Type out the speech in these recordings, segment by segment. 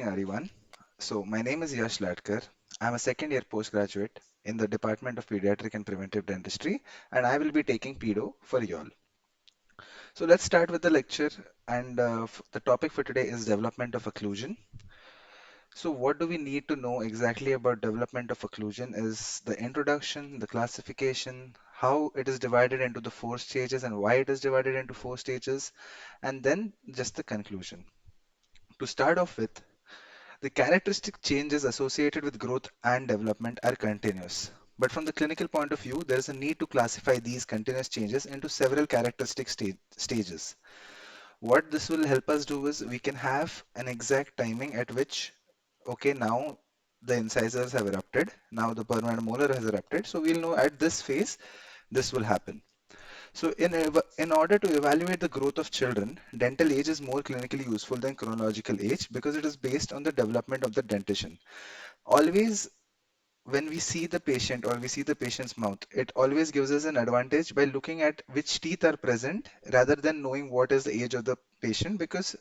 morning, everyone. So, my name is Yash Latkar. I'm a second year postgraduate in the Department of Pediatric and Preventive Dentistry, and I will be taking pedo for y'all. So, let's start with the lecture. And the topic for today is development of occlusion. So, what do we need to know exactly about development of occlusion is the introduction, the classification, how it is divided into the four stages and why it is divided into four stages, and then just the conclusion. To start off with, the characteristic changes associated with growth and development are continuous. But from the clinical point of view, there is a need to classify these continuous changes into several characteristic stages. What this will help us do is we can have an exact timing at which, okay, now the incisors have erupted, now the permanent molar has erupted, so we'll know at this phase this will happen. So in order to evaluate the growth of children, dental age is more clinically useful than chronological age because it is based on the development of the dentition. Always when we see the patient or we see the patient's mouth, it always gives us an advantage by looking at which teeth are present rather than knowing what is the age of the patient because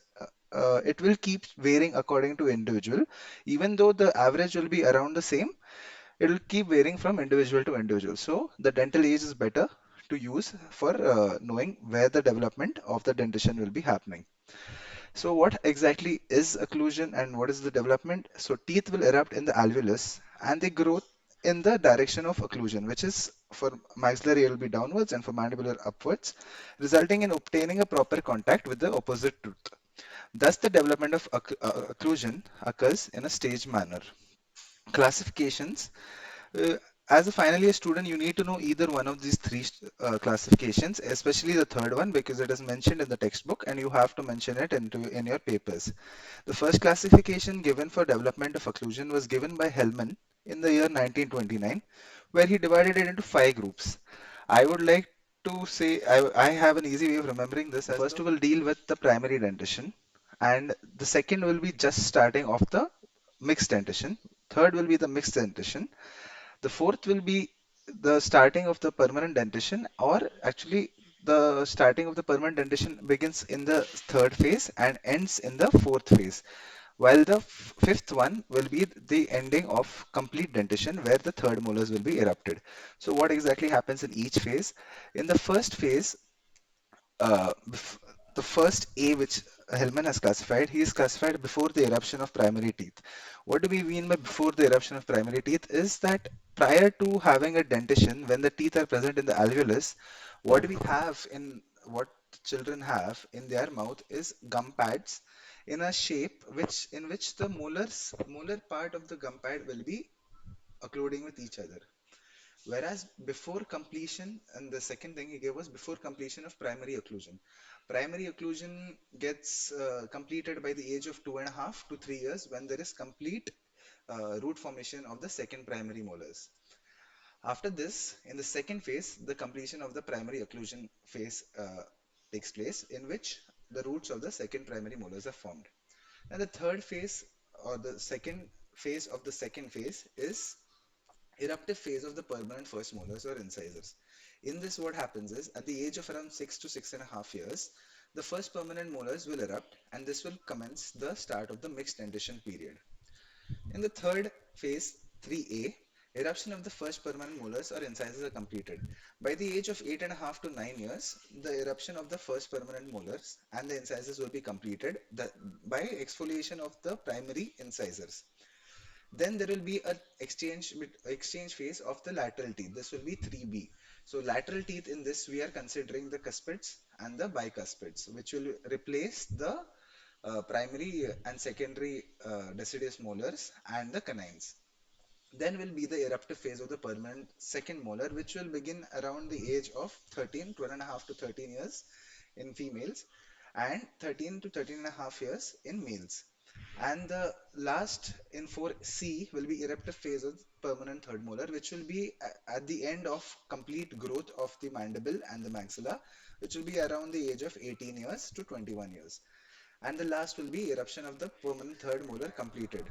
it will keep varying according to individual. Even though the average will be around the same, it will keep varying from individual to individual. So the dental age is better to use for knowing where the development of the dentition will be happening. So what exactly is occlusion and what is the development? So teeth will erupt in the alveolus and they grow in the direction of occlusion, which is for maxillary it will be downwards and for mandibular upwards, resulting in obtaining a proper contact with the opposite tooth. Thus, the development of occlusion occurs in a staged manner. Classifications uh, as a final year student, you need to know either one of these three classifications, especially the third one because it is mentioned in the textbook and you have to mention it in your papers. The first classification given for development of occlusion was given by Hellman in the year 1929, where he divided it into five groups. I would like to say I have an easy way of remembering this. The first will deal with the primary dentition, and the second will be just starting off the mixed dentition. Third will be the mixed dentition. The fourth will be the starting of the permanent dentition, or actually, the starting of the permanent dentition begins in the third phase and ends in the fourth phase. While the fifth one will be the ending of complete dentition, where the third molars will be erupted. So, what exactly happens in each phase? In the first phase, uh, the first A which Hellman has classified, he is classified before the eruption of primary teeth. What do we mean by before the eruption of primary teeth is that prior to having a dentition, when the teeth are present in the alveolus, what we have in what children have in their mouth is gum pads in a shape in which the molar part of the gum pad will be occluding with each other. Whereas before completion, and the second thing he gave was before completion of primary occlusion. Primary occlusion gets completed by the age of 2.5 to 3 years when there is complete root formation of the second primary molars. After this, in the second phase, the completion of the primary occlusion phase takes place, in which the roots of the second primary molars are formed. And the third phase, or the second phase of the second phase, is eruptive phase of the permanent first molars or incisors. In this, what happens is at the age of around 6 to 6.5 years, the first permanent molars will erupt, and this will commence the start of the mixed dentition period. In the third phase, 3A, eruption of the first permanent molars or incisors are completed. By the age of 8.5 to 9 years, the eruption of the first permanent molars and the incisors will be completed by exfoliation of the primary incisors. Then there will be a exchange phase of the lateral teeth. This will be 3B. So lateral teeth in this we are considering the cuspids and the bicuspids, which will replace the primary and secondary deciduous molars and the canines. Then will be the eruptive phase of the permanent second molar, which will begin around the age of 13, 12.5 to 13 years in females, and 13 to 13.5 years in males. And the last in 4C will be eruptive phase of permanent third molar, which will be at the end of complete growth of the mandible and the maxilla, which will be around the age of 18 years to 21 years. And the last will be eruption of the permanent third molar completed.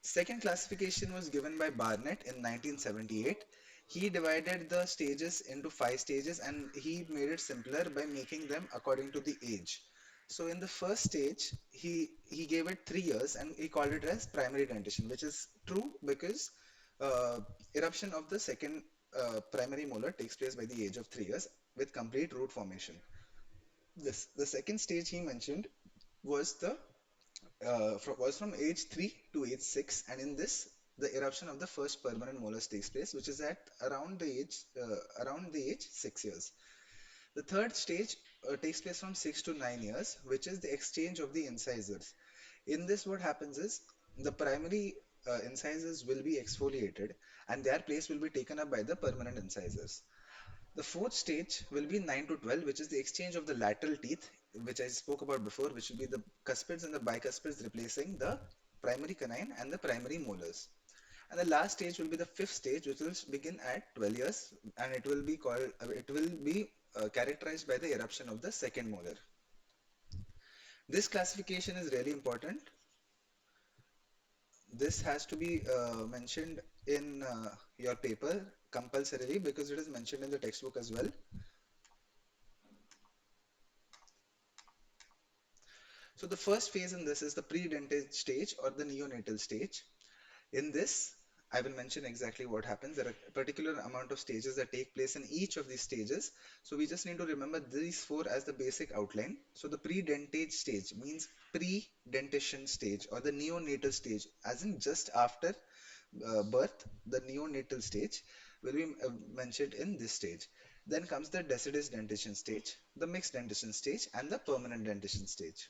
Second classification was given by Barnett in 1978. He divided the stages into five stages and he made it simpler by making them according to the age. So in the first stage, he gave it 3 years and he called it as primary dentition, which is true because uh, eruption of the second primary molar takes place by the age of 3 years with complete root formation. This the second stage he mentioned was the was from age 3 to age 6, and in this the eruption of the first permanent molars takes place, which is at around the age 6 years. The third stage takes place from 6 to 9 years, which is the exchange of the incisors. In this, what happens is the primary incisors will be exfoliated and their place will be taken up by the permanent incisors. The fourth stage will be 9 to 12, which is the exchange of the lateral teeth, which I spoke about before, which will be the cuspids and the bicuspids replacing the primary canine and the primary molars. And the last stage will be the fifth stage, which will begin at 12 years, and it will be characterized by the eruption of the second molar. This classification is really important. This has to be mentioned in your paper compulsorily because it is mentioned in the textbook as well. So the first phase in this is the pre-dentate stage or the neonatal stage. In this, I will mention exactly what happens. There are a particular amount of stages that take place in each of these stages. So we just need to remember these four as the basic outline. So the pre-dentate stage means pre-dentition stage or the neonatal stage, as in just after birth, the neonatal stage will be mentioned in this stage. Then comes the deciduous dentition stage, the mixed dentition stage, and the permanent dentition stage.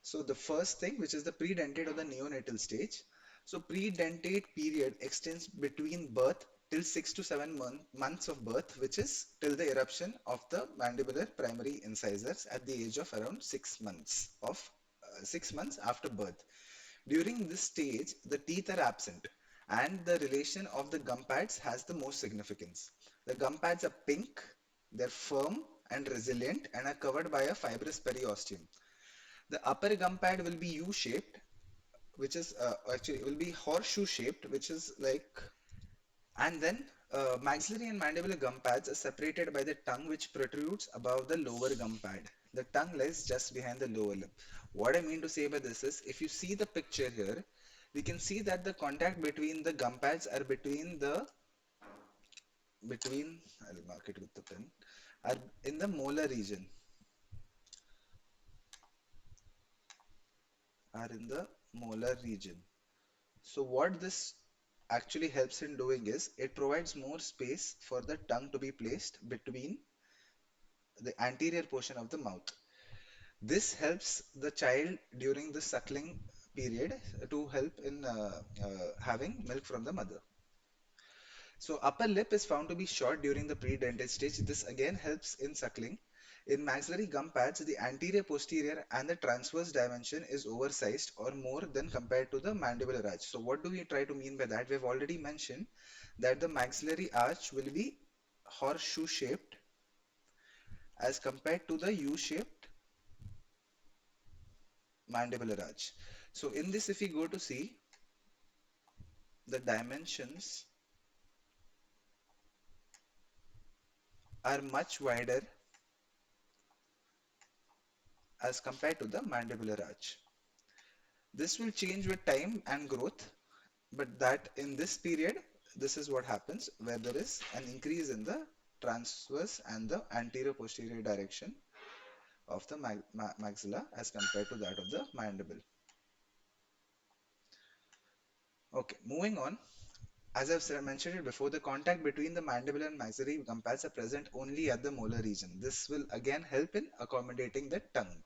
So the first thing, which is the predentate or the neonatal stage. So predentate period extends between birth till 6 to 7 months of birth, which is till the eruption of the mandibular primary incisors at the age of around 6 months after birth. During this stage, the teeth are absent, and the relation of the gum pads has the most significance. The gum pads are pink, they're firm and resilient, and are covered by a fibrous periosteum. The upper gum pad will be U-shaped, which is actually it will be horseshoe shaped, which is like, and then maxillary and mandibular gum pads are separated by the tongue, which protrudes above the lower gum pad. The tongue lies just behind the lower lip. What I mean to say by this is, if you see the picture here, we can see that the contact between the gum pads are between I'll mark it with the pen, are in the molar region, are in the molar region. So what this actually helps in doing is it provides more space for the tongue to be placed between the anterior portion of the mouth. This helps the child during the suckling period to help in having milk from the mother. So upper lip is found to be short during the pre-dentate stage. This again helps in suckling. In maxillary gum pads, the anterior, posterior, and the transverse dimension is oversized or more than compared to the mandibular arch. So what do we try to mean by that? We've already mentioned that the maxillary arch will be horseshoe shaped as compared to the U-shaped mandibular arch. So in this, if we go to see the dimensions are much wider as compared to the mandibular arch. This will change with time and growth, but that in this period, this is what happens where there is an increase in the transverse and the anterior posterior direction of the maxilla as compared to that of the mandible. Okay, moving on. As I've mentioned it before, the contact between the mandible and maxillary gum pads are present only at the molar region. This will again help in accommodating the tongue.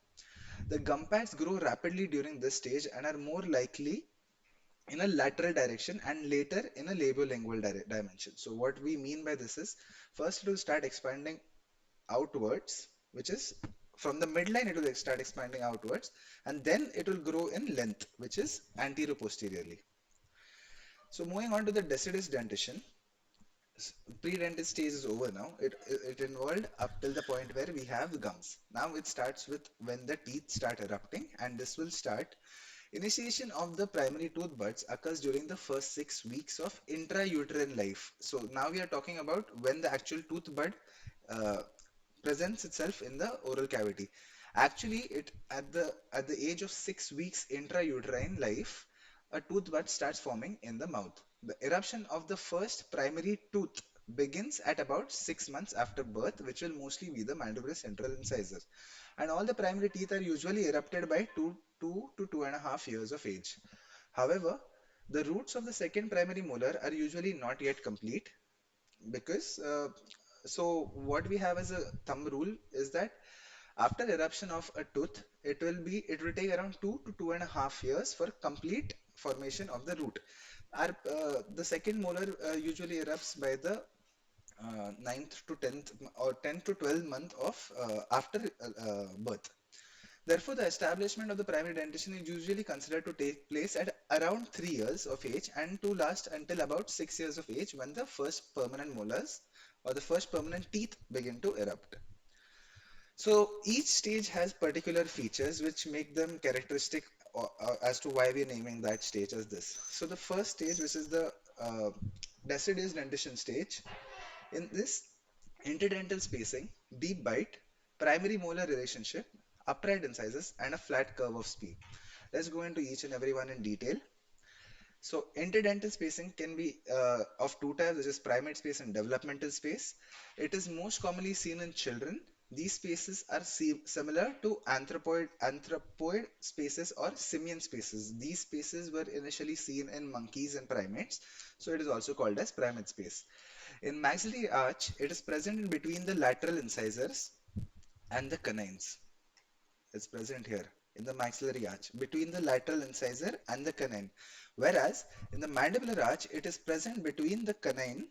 The gum pads grow rapidly during this stage and are more likely in a lateral direction and later in a labiolingual dimension. So what we mean by this is, first it will start expanding outwards, which is from the midline it will start expanding outwards, and then it will grow in length, which is anterior posteriorly. So moving on to the deciduous dentition, pre-dental stage is over now. It involved up till the point where we have gums. Now it starts with when the teeth start erupting, and this will start. Initiation of the primary tooth buds occurs during the first 6 weeks of intrauterine life. So now we are talking about when the actual tooth bud uh, presents itself in the oral cavity. Actually, it at the age of 6 weeks intrauterine life, a tooth bud starts forming in the mouth. The eruption of the first primary tooth begins at about 6 months after birth, which will mostly be the mandibular central incisor. And all the primary teeth are usually erupted by 2 to 2.5 years of age. However, the roots of the second primary molar are usually not yet complete because so what we have as a thumb rule is that after eruption of a tooth, it will take around 2 to 2.5 years for complete formation of the root. The second molar usually erupts by the ninth to 10th or 10 to 12 month of after birth. Therefore, the establishment of the primary dentition is usually considered to take place at around 3 years of age and to last until about 6 years of age when the first permanent molars or the first permanent teeth begin to erupt. So each stage has particular features which make them characteristic as to why we're naming that stage as this. So the first stage, which is the uh, deciduous dentition stage, in this interdental spacing, deep bite, primary molar relationship, upright incisors, and a flat curve of speed. Let's go into each and every one in detail. So interdental spacing can be of two types, which is primate space and developmental space. It is most commonly seen in children. These spaces are similar to anthropoid spaces or simian spaces. These spaces were initially seen in monkeys and primates, so it is also called as primate space. In maxillary arch, it is present in between the lateral incisors and the canines. It's present here in the maxillary arch between the lateral incisor and the canine. Whereas in the mandibular arch, it is present between the canine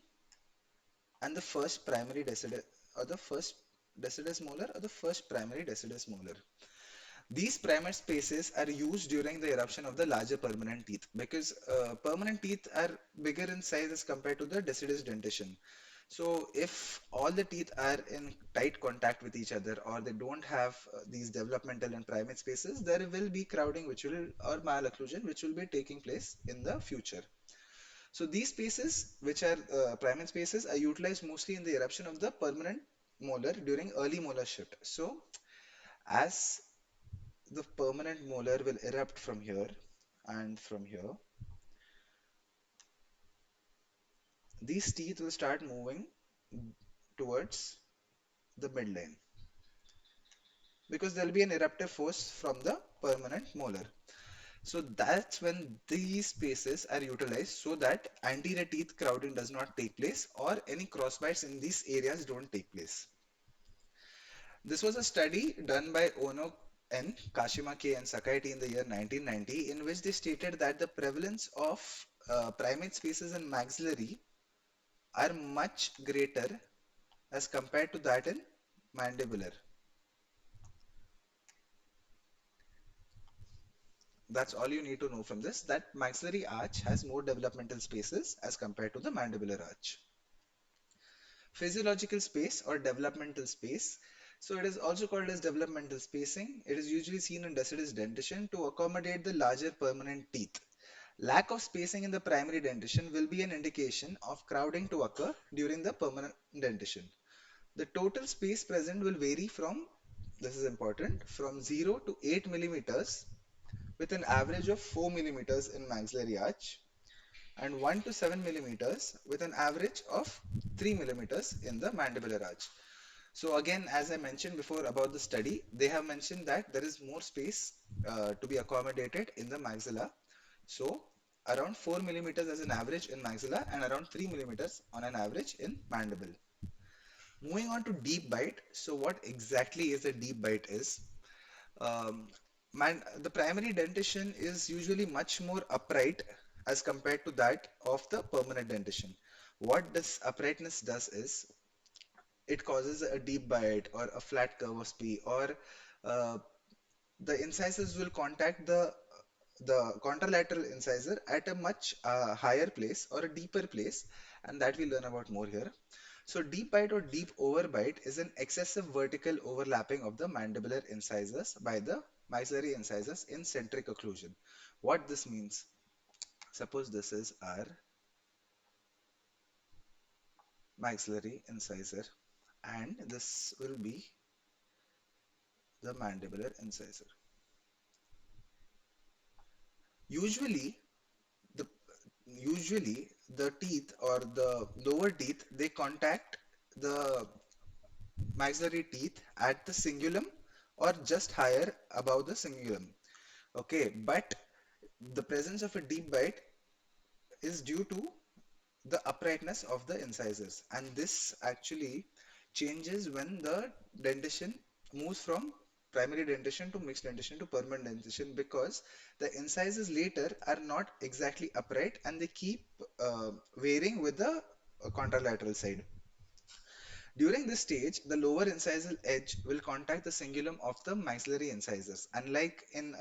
and the first primary deciduous or the first deciduous molar or the first primary deciduous molar. These primate spaces are used during the eruption of the larger permanent teeth because permanent teeth are bigger in size as compared to the deciduous dentition. So if all the teeth are in tight contact with each other or they don't have these developmental and primate spaces, there will be crowding which will or malocclusion which will be taking place in the future. So these spaces which are primate spaces are utilized mostly in the eruption of the permanent molar during early molar shift. So as the permanent molar will erupt from here and from here, these teeth will start moving towards the midline because there will be an eruptive force from the permanent molar. So that's when these spaces are utilized so that anterior teeth crowding does not take place or any crossbites in these areas don't take place. This was a study done by Ono N, Kashima K, and Sakai T in the year 1990, in which they stated that the prevalence of primate spaces in maxillary are much greater as compared to that in mandibular. That's all you need to know from this, that maxillary arch has more developmental spaces as compared to the mandibular arch. Physiological space or developmental space. So it is also called as developmental spacing. It is usually seen in deciduous dentition to accommodate the larger permanent teeth. Lack of spacing in the primary dentition will be an indication of crowding to occur during the permanent dentition. The total space present will vary from, this is important, from 0 to 8 millimeters with an average of 4 millimeters in maxillary arch and 1 to 7 millimeters with an average of 3 millimeters in the mandibular arch. So again, as I mentioned before about the study, they have mentioned that there is more space to be accommodated in the maxilla. So around 4 millimeters as an average in maxilla and around 3 millimeters on an average in mandible. Moving on to deep bite. So what exactly is a deep bite is? Um, the primary dentition is usually much more upright as compared to that of the permanent dentition. What this uprightness does is it causes a deep bite or a flat curve of spee or uh, the incisors will contact the contralateral incisor at a much higher place or a deeper place, and that we learn about more here. So deep bite or deep overbite is an excessive vertical overlapping of the mandibular incisors by the maxillary incisors in centric occlusion. What this means, suppose this is our maxillary incisor and this will be the mandibular incisor. Usually, the the teeth or the lower teeth they contact the maxillary teeth at the cingulum or just higher above the cingulum. Okay, but the presence of a deep bite is due to the uprightness of the incisors, and this actually changes when the dentition moves from primary dentition to mixed dentition to permanent dentition, because the incisors later are not exactly upright and they keep varying with the contralateral side. During this stage, the lower incisal edge will contact the cingulum of the maxillary incisors. Unlike in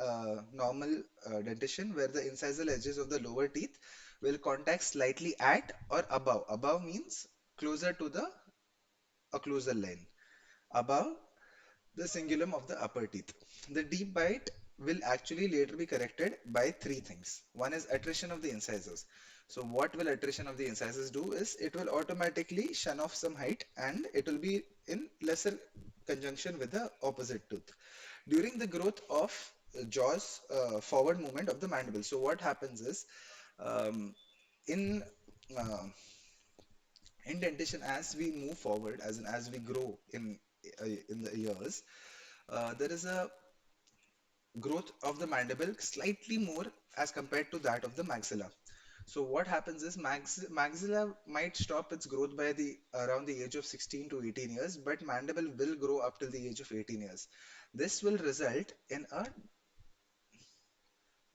normal dentition, where the incisal edges of the lower teeth will contact slightly at or above. Above means closer to the occlusal line, above the cingulum of the upper teeth. The deep bite will actually later be corrected by three things. One is attrition of the incisors. So what will attrition of the incisors do is it will automatically shun off some height and it will be in lesser conjunction with the opposite tooth. During the growth of jaws forward movement of the mandible. So what happens is um, in uh, in dentition, as we move forward, as we grow in the years, there is a growth of the mandible slightly more as compared to that of the maxilla. So what happens is maxilla might stop its growth by the around the age of 16 to 18 years, but mandible will grow up till the age of 18 years. This will result in a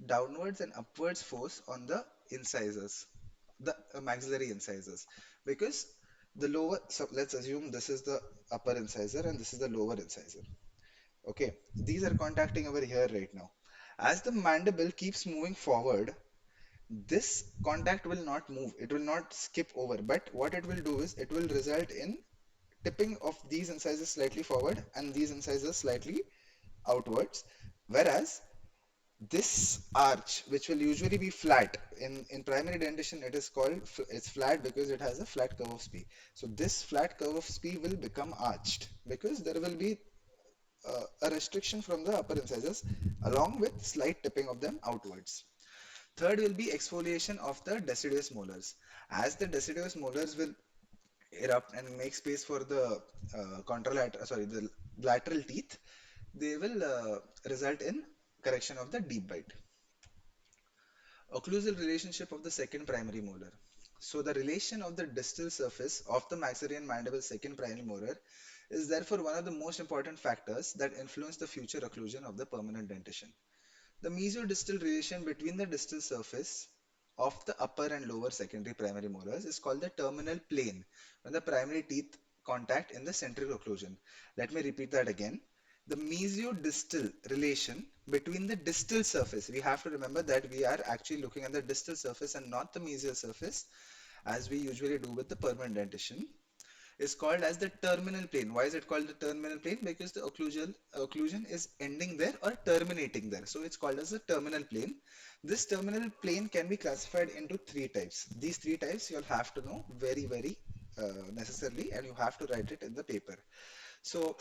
downwards and upwards force on the incisors, the maxillary incisors, because the lower, so let's assume this is the upper incisor and this is the lower incisor. Okay, these are contacting over here right now. As the mandible keeps moving forward, this contact will not move, it will not skip over, but what it will do is it will result in tipping of these incisors slightly forward and these incisors slightly outwards. Whereas this arch, which will usually be flat, in primary dentition, it is called, it's flat because it has a flat curve of spee. So this flat curve of spee will become arched because there will be a restriction from the upper incisors along with slight tipping of them outwards. Third will be exfoliation of the deciduous molars. As the deciduous molars will erupt and make space for the the lateral teeth, they will result in correction of the deep bite. Occlusal relationship of the second primary molar. So the relation of the distal surface of the maxillary and mandible second primary molar is therefore one of the most important factors that influence the future occlusion of the permanent dentition. The mesiodistal relation between the distal surface of the upper and lower secondary primary molars is called the terminal plane when the primary teeth contact in the central occlusion. Let me repeat that again. The mesiodistal relation between the distal surface, we have to remember that we are actually looking at the distal surface and not the mesial surface as we usually do with the permanent dentition, is called as the terminal plane. Why is it called the terminal plane? Because the occlusion is ending there or terminating there. So it's called as the terminal plane. This terminal plane can be classified into three types. These three types you'll have to know very necessarily, and you have to write it in the paper. So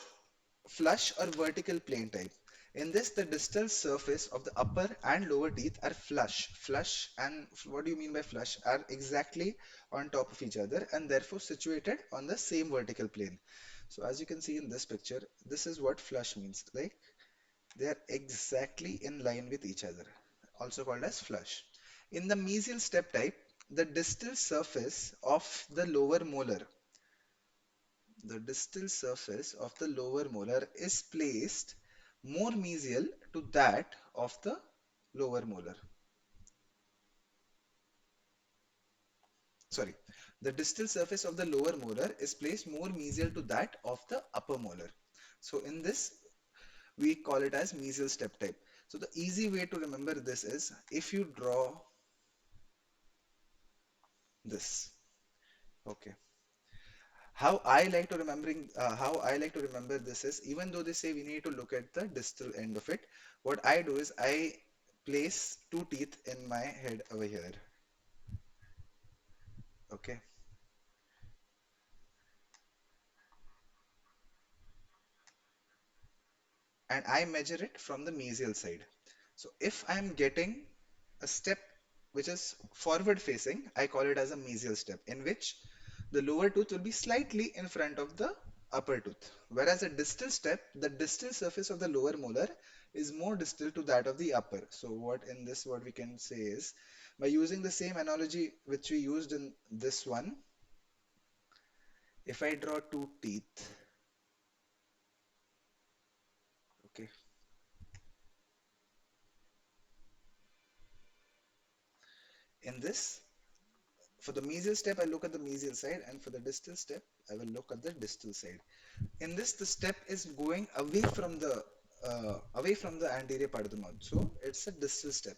flush or vertical plane type. In this, the distal surface of the upper and lower teeth are flush. Flush, and what do you mean by flush? Are exactly on top of each other and therefore situated on the same vertical plane. So as you can see in this picture, this is what flush means. Like they are exactly in line with each other, also called as flush. In the mesial step type, the distal surface of the lower molar, the distal surface of the lower molar is placed more mesial to that of the lower molar. Sorry, the distal surface of the lower molar is placed more mesial to that of the upper molar. So in this, we call it as mesial step type. So the easy way to remember this is if you draw this. Okay. How I like to remember this is, even though they say we need to look at the distal end of it, what I do is I place two teeth in my head over here. Okay. and I measure it from the mesial side. So if I'm getting a step which is forward facing, I call it as a mesial step, in which the lower tooth will be slightly in front of the upper tooth. Whereas a distal step, the distal surface of the lower molar is more distal to that of the upper. So what we can say is, by using the same analogy which we used in this one, if I draw two teeth, okay, in this, for the mesial step, I look at the mesial side, and for the distal step, I will look at the distal side. In this, the step is going away from the anterior part of the mouth, so it's a distal step.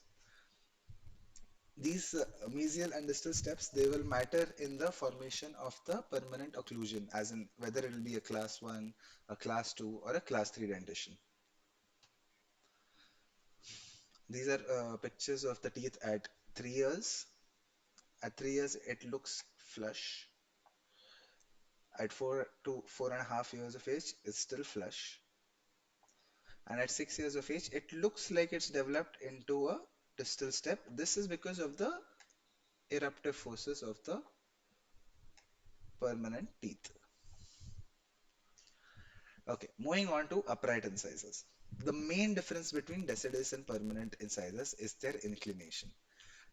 These mesial and distal steps, they will matter in the formation of the permanent occlusion, as in whether it will be a class 1, a class 2, or a class 3 dentition. These are pictures of the teeth at 3 years. At 3 years, it looks flush. At 4 to 4.5 years of age, it's still flush. And at 6 years of age, it looks like it's developed into a distal step. This is because of the eruptive forces of the permanent teeth. Okay, moving on to upright incisors. The main difference between deciduous and permanent incisors is their inclination.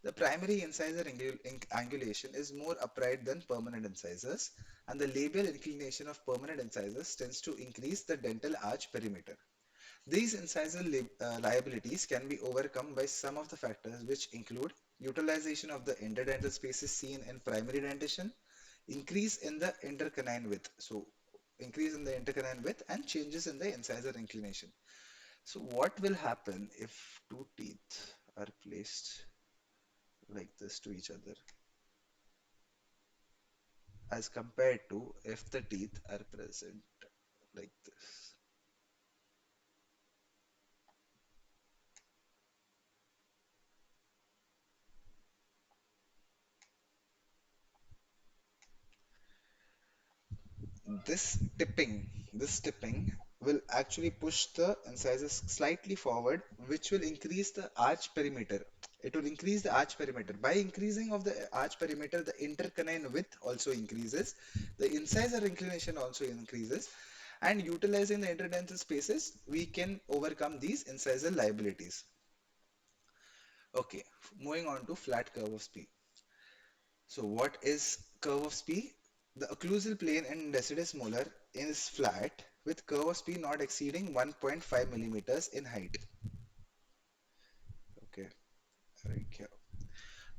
The primary incisor angulation is more upright than permanent incisors, and the labial inclination of permanent incisors tends to increase the dental arch perimeter. These incisor liabilities can be overcome by some of the factors, which include utilization of the interdental spaces seen in primary dentition, increase in the intercanine width. So increase in the intercanine width and changes in the incisor inclination. So what will happen if two teeth are placed like this to each other as compared to if the teeth are present like this? This tipping will actually push the incisors slightly forward, which will increase the arch perimeter. It will increase the arch perimeter. By increasing of the arch perimeter, the intercanine width also increases. The incisor inclination also increases. And utilizing the interdental spaces, we can overcome these incisor liabilities. Okay, moving on to flat curve of Spee. So what is curve of Spee? The occlusal plane in deciduous molar is flat with curve of Spee not exceeding 1.5 millimeters in height. Okay, right here.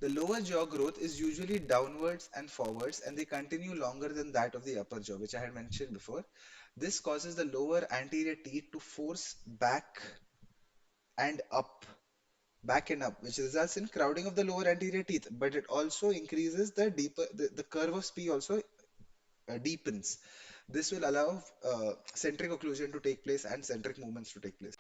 The lower jaw growth is usually downwards and forwards, and they continue longer than that of the upper jaw, which I had mentioned before. This causes the lower anterior teeth to force and up, back and up, which results in crowding of the lower anterior teeth, but it also increases the curve of Spee also deepens. This will allow centric occlusion to take place and centric movements to take place.